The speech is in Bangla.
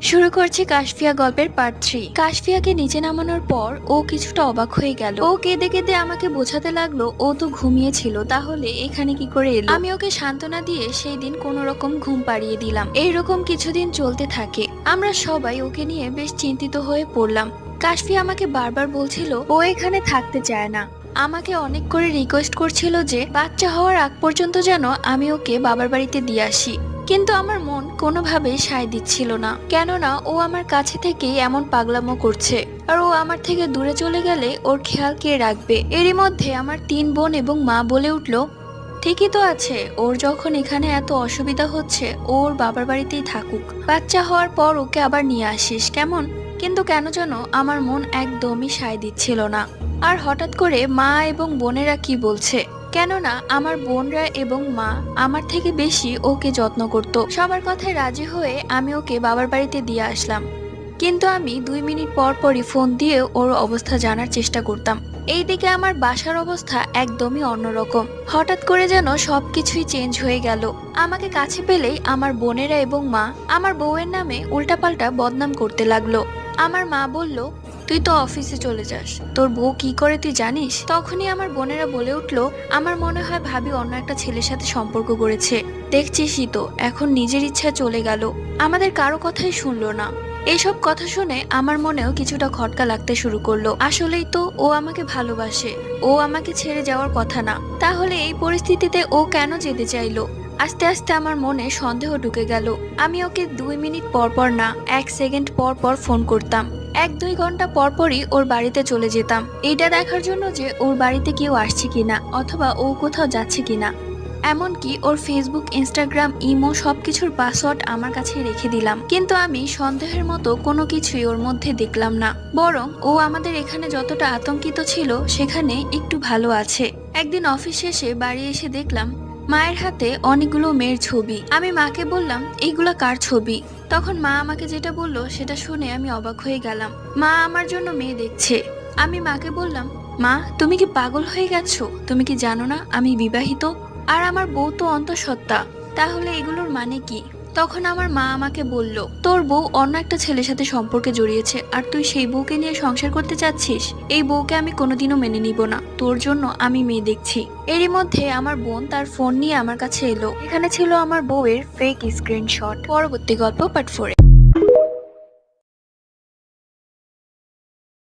শুরু করছি কাশফিয়া গল্পের পার্ট 3। কাশফিয়াকে নিচে নামানোর পর ও কিছুটা অবাক হয়ে গেল। ও কেঁদে কেঁদে আমাকে বোঝাতে লাগলো ও তো ঘুমিয়েছিল, তাহলে এখানে কি করে এলো। আমি ওকে সান্ত্বনা দিয়ে সেই দিন কোনো রকম ঘুম পাড়িয়ে দিলাম। এইরকম কিছুদিন চলতে থাকে। আমরা সবাই ওকে নিয়ে বেশ চিন্তিত হয়ে পড়লাম। কাশফিয়া আমাকে বারবার বলছিল ও এখানে থাকতে চায় না। আমাকে অনেক করে রিকোয়েস্ট করছিল যে বাচ্চা হওয়ার আগ পর্যন্ত যেন আমি ওকে বাবার বাড়িতে দিয়ে আসি, কিন্তু আমার মন কোনোভাবেই সায় দিচ্ছিল না। কেননা ও আমার কাছে থেকেই এমন পাগলামো করছে, আর ও আমার থেকে দূরে চলে গেলে ওর খেয়াল কে রাখবে। এরই মধ্যে আমার 3 বোন এবং মা বলে উঠলো, ঠিকই তো আছে, ওর যখন এখানে এত অসুবিধা হচ্ছে ওর বাবার বাড়িতেই থাকুক, বাচ্চা হওয়ার পর ওকে আবার নিয়ে আসিস কেমন। কিন্তু কেন যেন আমার মন একদমই সায় দিচ্ছিল না। আর হঠাৎ করে মা এবং বোনেরা কি বলছে, কেননা আমার বোনরা এবং মা আমার থেকে বেশি ওকে যত্ন করত। সবার কথায় রাজি হয়ে আমি ওকে বাবার বাড়িতে দিয়ে আসলাম। কিন্তু আমি 2 মিনিট পর পরই ফোন দিয়ে ওর অবস্থা জানার চেষ্টা করতাম। এইদিকে আমার বাসার অবস্থা একদমই অন্যরকম। হঠাৎ করে যেন সবকিছুই চেঞ্জ হয়ে গেল। আমাকে কাছে পেলেই আমার বোনেরা এবং মা আমার বউয়ের নামে উল্টাপাল্টা বদনাম করতে লাগলো। আমার মা বলল, তুই তো অফিসে চলে যাস, তোর বউ কি করে তুই জানিস। তখনই আমার বোনেরা বলে উঠলো, আমার মনে হয় ভাবি অন্য একটা ছেলের সাথে সম্পর্ক করেছে, দেখছিসই তো এখন নিজের ইচ্ছা চলে গেল, আমাদের কারো কথাই শুনলো না। এইসব কথা শুনে আমার মনেও কিছুটা খটকা লাগতে শুরু করলো। আসলেই তো ও আমাকে ভালোবাসে, ও আমাকে ছেড়ে যাওয়ার কথা না, তাহলে এই পরিস্থিতিতে ও কেন যেতে চাইলো। আস্তে আস্তে আমার মনে সন্দেহ ঢুকে গেল। আমি ওকে 2 মিনিট পর পর না 1 সেকেন্ড পর পর ফোন করতাম। 1-2 ঘন্টা পর পরই ওর বাড়িতে চলে যেতাম, এইটা দেখার জন্য যে ওর বাড়িতে কেউ আসছে কিনা অথবা ও কোথাও যাচ্ছে কিনা। এমনকি ওর ফেসবুক, ইনস্টাগ্রাম, ইমো সবকিছুর পাসওয়ার্ড আমার কাছে রেখে দিলাম। কিন্তু আমি সন্দেহের মতো কোনো কিছুই ওর মধ্যে দেখলাম না, বরং ও আমাদের এখানে যতটা আতঙ্কিত ছিল সেখানে একটু ভালো আছে। একদিন অফিস শেষে বাড়ি এসে দেখলাম মায়ের হাতে অনেকগুলো মেয়ের ছবি। আমি মাকে বললাম, এইগুলা কার ছবি। তখন মা আমাকে যেটা বললো সেটা শুনে আমি অবাক হয়ে গেলাম। মা আমার জন্য মেয়ে দেখছে। আমি মাকে বললাম, মা তুমি কি পাগল হয়ে গেছো, তুমি কি জানো না আমি বিবাহিত, আর আমার বউ তো অন্তঃসত্ত্বা, তাহলে এগুলোর মানে কি। তখন আমার মা আমাকে বলল, তোর বউ অন্য একটা ছেলের সাথে সম্পর্কে জড়িয়েছে, আর তুই সেই বউকে নিয়ে সংসার করতে চাচ্ছিস। এই বউকে আমি কোনোদিনও মেনে নিব না, তোর জন্য আমি মেয়ে দেখছি। এরই মধ্যে আমার বোন তার ফোন নিয়ে আমার কাছে এলো। এখানে ছিল আমার বউয়ের ফেক স্ক্রিনশট। পরবর্তী গল্প পার্ট 4।